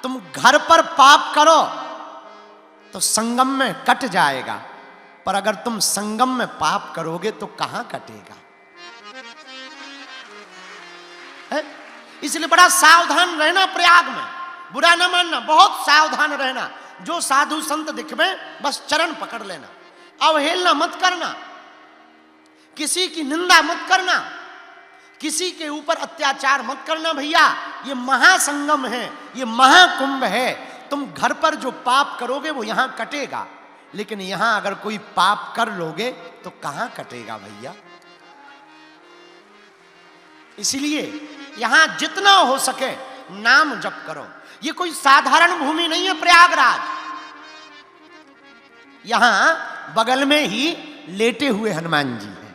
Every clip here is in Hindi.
तुम घर पर पाप करो तो संगम में कट जाएगा, पर अगर तुम संगम में पाप करोगे तो कहां कटेगा? है? इसलिए बड़ा सावधान रहना, प्रयाग में बुरा ना मानना, बहुत सावधान रहना। जो साधु संत दिखवे बस चरण पकड़ लेना, अवहेलना मत करना, किसी की निंदा मत करना, किसी के ऊपर अत्याचार मत करना। भैया ये महासंगम है, ये महाकुंभ है। तुम घर पर जो पाप करोगे वो यहां कटेगा, लेकिन यहां अगर कोई पाप कर लोगे तो कहां कटेगा भैया? इसलिए यहां जितना हो सके नाम जप करो। ये कोई साधारण भूमि नहीं है प्रयागराज। यहां बगल में ही लेटे हुए हनुमान जी हैं।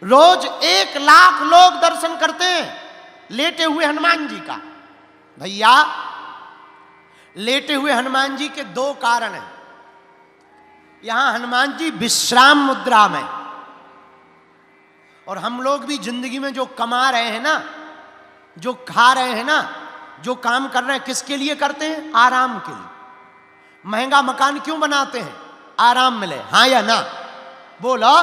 रोज 1 लाख लोग दर्शन करते हैं लेटे हुए हनुमान जी का। भैया लेटे हुए हनुमान जी के 2 कारण हैं। यहां हनुमान जी विश्राम मुद्रा में, और हम लोग भी जिंदगी में जो कमा रहे हैं ना, जो खा रहे हैं ना, जो काम कर रहे हैं, किसके लिए करते हैं? आराम के लिए। महंगा मकान क्यों बनाते हैं? आराम मिले, हाँ या ना बोलो।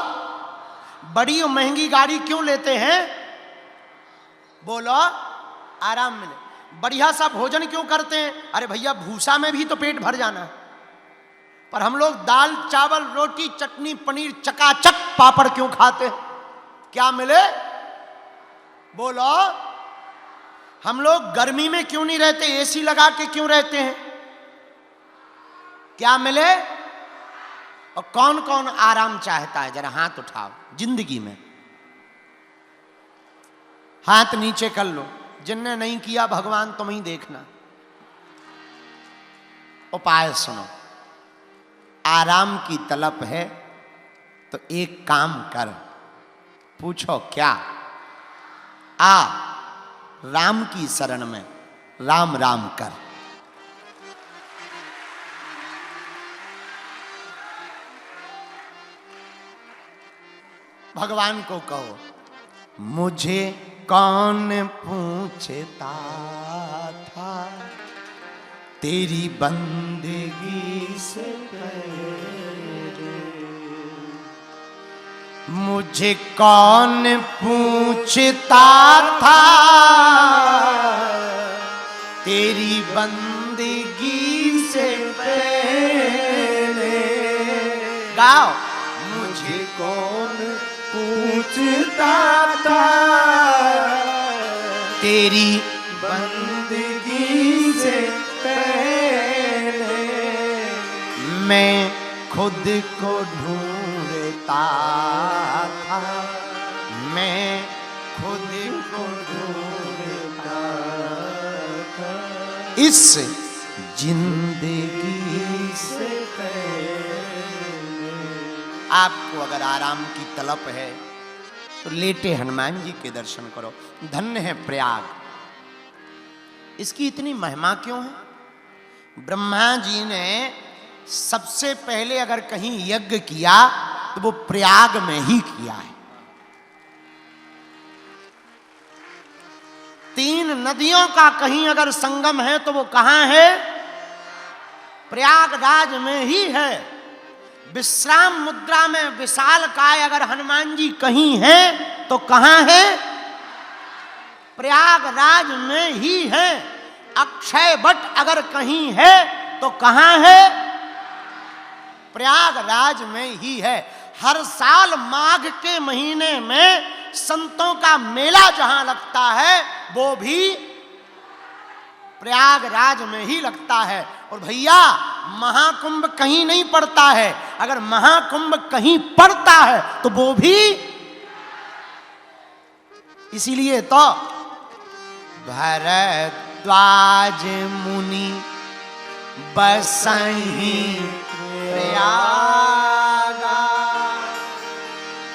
बड़ी और महंगी गाड़ी क्यों लेते हैं? बोलो, आराम मिले। बढ़िया सा भोजन क्यों करते हैं? अरे भैया भूसा में भी तो पेट भर जाना है। पर हम लोग दाल चावल रोटी चटनी पनीर चकाचक पापड़ क्यों खाते हैं? क्या मिले? बोलो। हम लोग गर्मी में क्यों नहीं रहते? एसी लगा के क्यों रहते हैं? क्या मिले? और कौन कौन आराम चाहता है? जरा हाथ उठाओ जिंदगी में, हाथ नीचे कर लो। जिनने नहीं किया भगवान तुम ही देखना। उपाय सुनो। आराम की तलब है तो एक काम कर, पूछो क्या? आ राम की शरण में राम राम कर। भगवान को कहो, मुझे कौन पूछता था तेरी बंदगी से पहले, मुझे कौन पूछता था तेरी बंदगी से पहले। गाओ, मुझे कौन पूछता था तेरी बंदगी से पहले, मैं खुद को ढूंढता था, मैं खुद को ढूंढता था इस जिंदगी से पहले। आपको अगर आराम की तलब है तो लेटे हनुमान जी के दर्शन करो। धन्य है प्रयाग। इसकी इतनी महिमा क्यों है? ब्रह्मा जी ने सबसे पहले अगर कहीं यज्ञ किया तो वो प्रयाग में ही किया है। 3 नदियों का कहीं अगर संगम है तो वो कहां है? प्रयागराज में ही है। विश्राम मुद्रा में विशाल काय अगर हनुमान जी कहीं हैं तो कहां है? प्रयागराज में ही है। अक्षय वट अगर कहीं है तो कहां है? प्रयागराज में ही है। हर साल माघ के महीने में संतों का मेला जहां लगता है वो भी प्रयागराज में ही लगता है। और भैया महाकुंभ कहीं नहीं पड़ता है, अगर महाकुंभ कहीं पड़ता है तो वो भी इसीलिए तो भरद्वाज मुनि बसहि प्रयागा,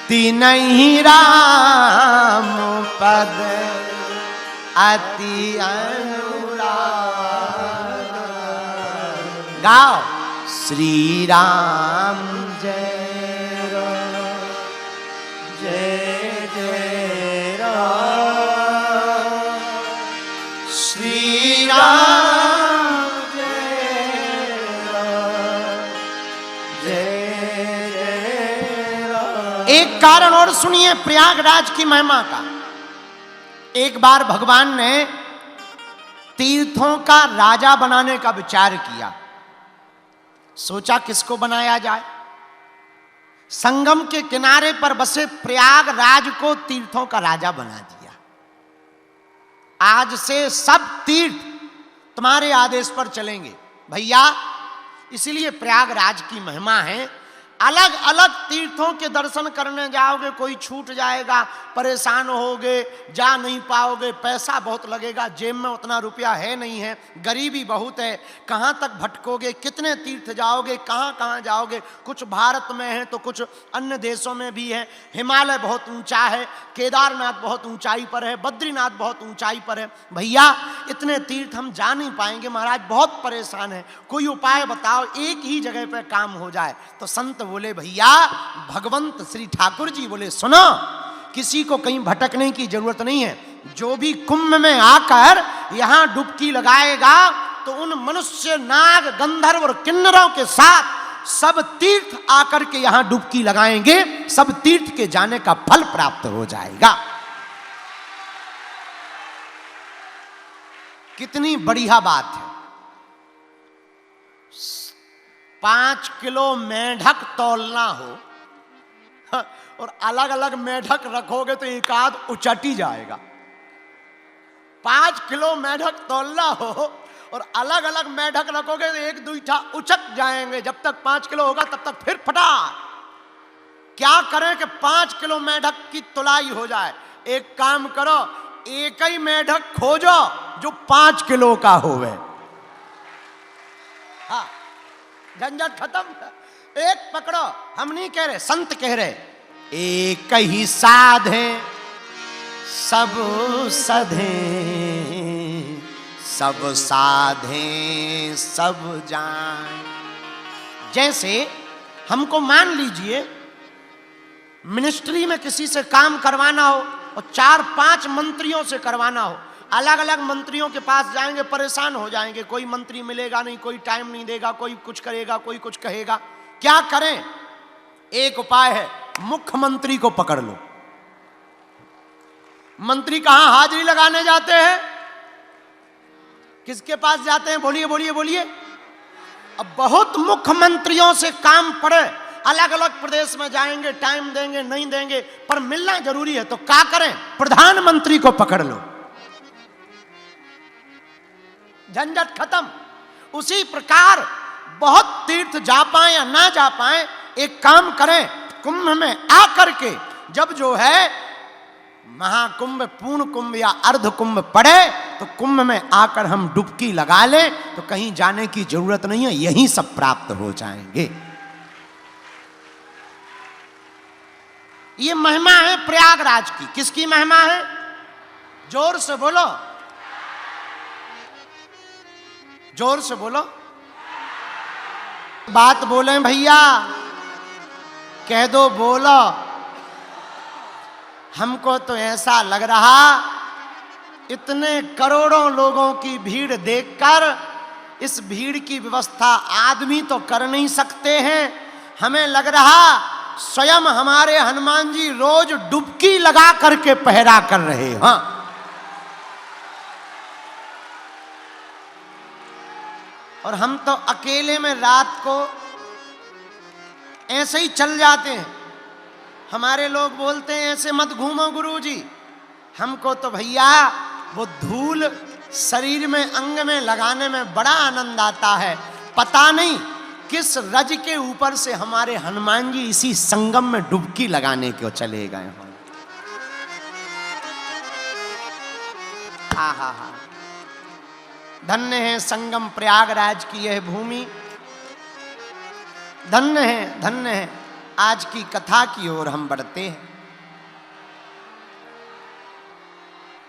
तिनहि राम पद अति अनुरागा। गाओ, श्री राम जय राम जय जय राम, श्री राम एक कारण और सुनिए प्रयागराज की महिमा का। एक बार भगवान ने तीर्थों का राजा बनाने का विचार किया। सोचा किसको बनाया जाए। संगम के किनारे पर बसे प्रयागराज को तीर्थों का राजा बना दिया। आज से सब तीर्थ तुम्हारे आदेश पर चलेंगे भैया। इसीलिए प्रयागराज की महिमा है। अलग अलग तीर्थों के दर्शन करने जाओगे, कोई छूट जाएगा, परेशान होगे, जा नहीं पाओगे, पैसा बहुत लगेगा, जेब में उतना रुपया है नहीं है, गरीबी बहुत है, कहाँ तक भटकोगे, कितने तीर्थ जाओगे, कहाँ कहाँ जाओगे। कुछ भारत में है तो कुछ अन्य देशों में भी है। हिमालय बहुत ऊंचा है, केदारनाथ बहुत ऊंचाई पर है, बद्रीनाथ बहुत ऊंचाई पर है। भैया इतने तीर्थ हम जा नहीं पाएंगे महाराज, बहुत परेशान है, कोई उपाय बताओ, एक ही जगह पर काम हो जाए। तो संत बोले भैया, भगवंत श्री ठाकुर जी बोले सुनो, किसी को कहीं भटकने की जरूरत नहीं है। जो भी कुंभ में आकर यहां डुबकी लगाएगा तो उन मनुष्य, नाग, गंधर्व और किन्नरों के साथ सब तीर्थ आकर के यहां डुबकी लगाएंगे, सब तीर्थ के जाने का फल प्राप्त हो जाएगा। कितनी बढ़िया बात है। 5 किलो मेढक तौलना हो और अलग अलग मेढक रखोगे तो एक आध उचट ही जाएगा। 5 किलो मेढक तौलना हो और अलग अलग मेढक रखोगे तो एक दूठा उचक जाएंगे। जब तक 5 किलो होगा तब तक फिर फटा। क्या करें कि 5 किलो मेढक की तुलाई हो जाए। एक काम करो, एक ही मेढक खोजो जो 5 किलो का होवे। हाँ, झंझट खत्म। एक पकड़ो। हम नहीं कह रहे, संत कह रहे, एक ही साधे सब सधे, सब साधे सब जान। जैसे हमको मान लीजिए मिनिस्ट्री में किसी से काम करवाना हो और 4-5 मंत्रियों से करवाना हो। अलग अलग मंत्रियों के पास जाएंगे, परेशान हो जाएंगे, कोई मंत्री मिलेगा नहीं, कोई टाइम नहीं देगा, कोई कुछ करेगा, कोई कुछ कहेगा। क्या करें? एक उपाय है, मुख्यमंत्री को पकड़ लो। मंत्री कहां हाजिरी लगाने जाते हैं? किसके पास जाते हैं? बोलिए बोलिए बोलिए। अब बहुत मुख्यमंत्रियों से काम पड़े, अलग अलग प्रदेश में जाएंगे, टाइम देंगे नहीं देंगे, पर मिलना जरूरी है। तो क्या करें? प्रधानमंत्री को पकड़ लो, झंझट खत्म। उसी प्रकार बहुत तीर्थ जा पाए या ना जा पाए, एक काम करें, कुंभ में आकर के जब जो है महाकुंभ, पूर्ण कुंभ या अर्ध कुंभ पड़े तो कुंभ में आकर हम डुबकी लगा लें तो कहीं जाने की जरूरत नहीं है, यहीं सब प्राप्त हो जाएंगे। ये महिमा है प्रयागराज की। किसकी महिमा है? जोर से बोलो, जोर से बोलो। बात बोलें भैया, कह दो बोलो। हमको तो ऐसा लग रहा इतने करोड़ों लोगों की भीड़ देखकर इस भीड़ की व्यवस्था आदमी तो कर नहीं सकते हैं। हमें लग रहा स्वयं हमारे हनुमान जी रोज डुबकी लगा करके पहरा कर रहे। हाँ, और हम तो अकेले में रात को ऐसे ही चल जाते हैं। हमारे लोग बोलते हैं ऐसे मत घूमो गुरुजी। हमको तो भैया वो धूल शरीर में, अंग में लगाने में बड़ा आनंद आता है। पता नहीं किस रज के ऊपर से हमारे हनुमान जी इसी संगम में डुबकी लगाने को चले गए हैं। हा, धन्य है संगम प्रयागराज की यह भूमि, धन्य है, धन्य है। आज की कथा की ओर हम बढ़ते हैं।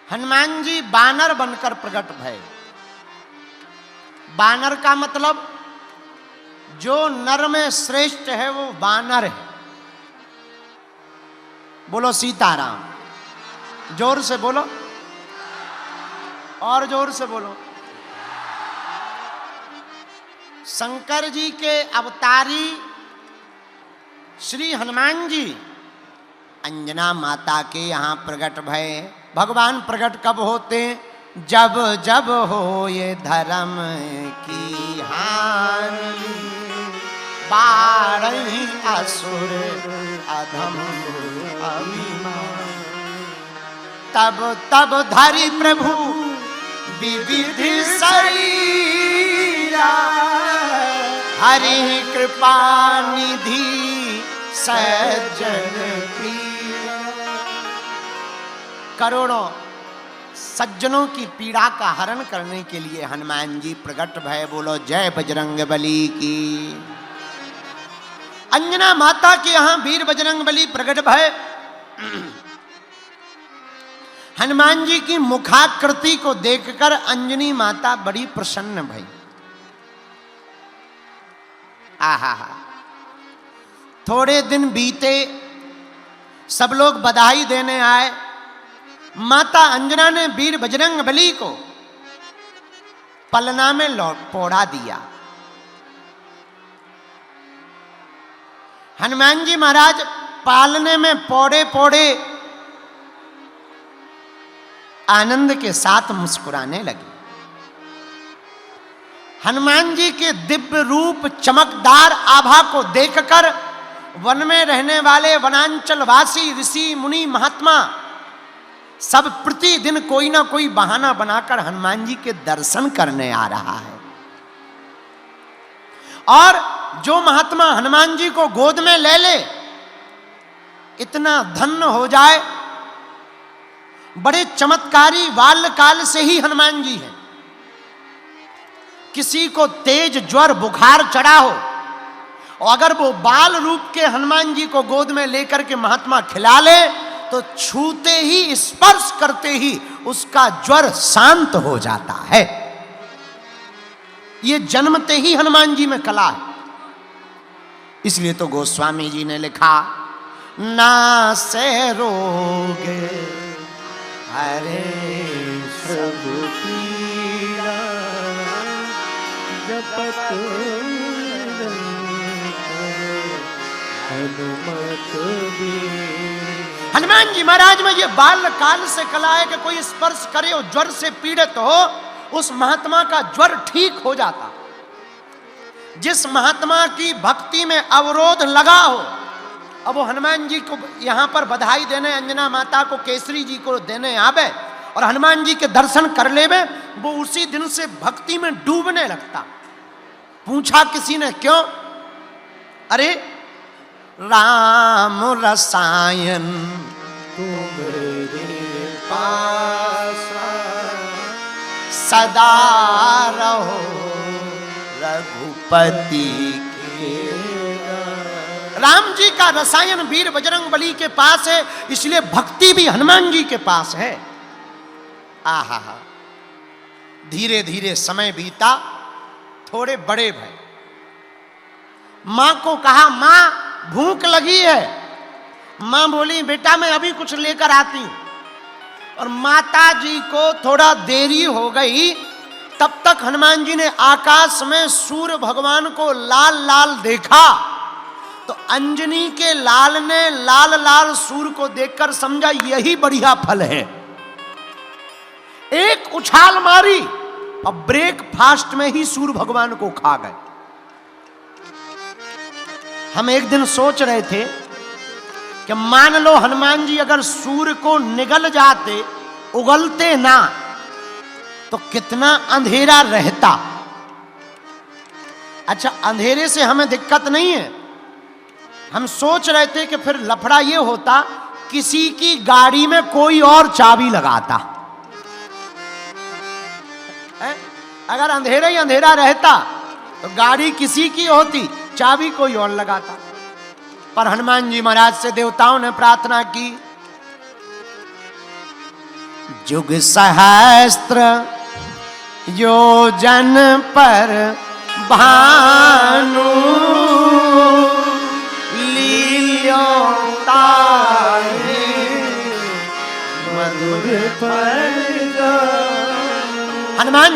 हनुमान जी बानर बनकर प्रकट भये। बानर का मतलब जो नर में श्रेष्ठ है वो बानर है। बोलो सीताराम। जोर से बोलो, और जोर से बोलो। शंकर जी के अवतारी श्री हनुमान जी अंजना माता के यहाँ प्रकट भय। भगवान प्रकट कब होते? जब जब हो ये धर्म की हानि, बारही असुर अधम अभिमान। तब तब धरि प्रभु विविधि शरीरा, हरि कृपा निधि सज्जन प्रिय। करोड़ों सज्जनों की पीड़ा का हरण करने के लिए हनुमान जी प्रकट भय। बोलो जय बजरंग बली की। अंजना माता के यहां वीर बजरंग बली प्रकट भय। हनुमान जी की मुखाकृति को देखकर अंजनी माता बड़ी प्रसन्न भई। आहा, थोड़े दिन बीते, सब लोग बधाई देने आए। माता अंजना ने वीर बजरंग बली को पलना में पोड़ा दिया। हनुमान जी महाराज पालने में पोड़े पोड़े आनंद के साथ मुस्कुराने लगे। हनुमान जी के दिव्य रूप चमकदार आभा को देखकर वन में रहने वाले वनांचलवासी ऋषि मुनि महात्मा सब प्रतिदिन कोई ना कोई बहाना बनाकर हनुमान जी के दर्शन करने आ रहा है। और जो महात्मा हनुमान जी को गोद में ले ले, इतना धन्य हो जाए। बड़े चमत्कारी बाल्यकाल से ही हनुमान जी हैं। किसी को तेज ज्वर बुखार चढ़ा हो और अगर वो बाल रूप के हनुमान जी को गोद में लेकर के महात्मा खिला ले तो छूते ही, स्पर्श करते ही उसका ज्वर शांत हो जाता है। ये जन्मते ही हनुमान जी में कला है। इसलिए तो गोस्वामी जी ने लिखा, ना से रोग हरे सब पीड़ा, जपत हनुमान जी महाराज में ये बाल काल से कला है कि कोई स्पर्श करे और ज्वर से पीड़ित हो, उस महात्मा का ज्वर ठीक हो जाता। जिस महात्मा की भक्ति में अवरोध लगा हो, अब वो हनुमान जी को यहाँ पर बधाई देने, अंजना माता को, केसरी जी को देने आवे और हनुमान जी के दर्शन कर लेवे, वो उसी दिन से भक्ति में डूबने लगता। पूछा किसी ने क्यों? अरे राम रसायन तुम्हारे पास सदा रहो रघुपति के। राम जी का रसायन वीर बजरंग बली के पास है, इसलिए भक्ति भी हनुमान जी के पास है। आहा, धीरे धीरे समय बीता, थोड़े बड़े भय। मां को कहा, मां भूख लगी है। मां बोली, बेटा मैं अभी कुछ लेकर आती हूं। और माता जी को थोड़ा देरी हो गई। तब तक हनुमान जी ने आकाश में सूर्य भगवान को लाल लाल देखा। तो अंजनी के लाल ने लाल लाल सूर्य को देखकर समझा यही बढ़िया फल है। एक उछाल मारी और ब्रेकफास्ट में ही सूर्य भगवान को खा गए। हम एक दिन सोच रहे थे कि मान लो हनुमान जी अगर सूर्य को निगल जाते, उगलते ना, तो कितना अंधेरा रहता। अच्छा, अंधेरे से हमें दिक्कत नहीं है। हम सोच रहे थे कि फिर लफड़ा ये होता, किसी की गाड़ी में कोई और चाबी लगाता। अगर अंधेरा ही अंधेरा रहता तो गाड़ी किसी की होती, चाबी कोई और लगाता। पर हनुमान जी महाराज से देवताओं ने प्रार्थना की, जुग सहस्त्र योजन पर भानु, लील्यो तारे मधुर पर। हनुमान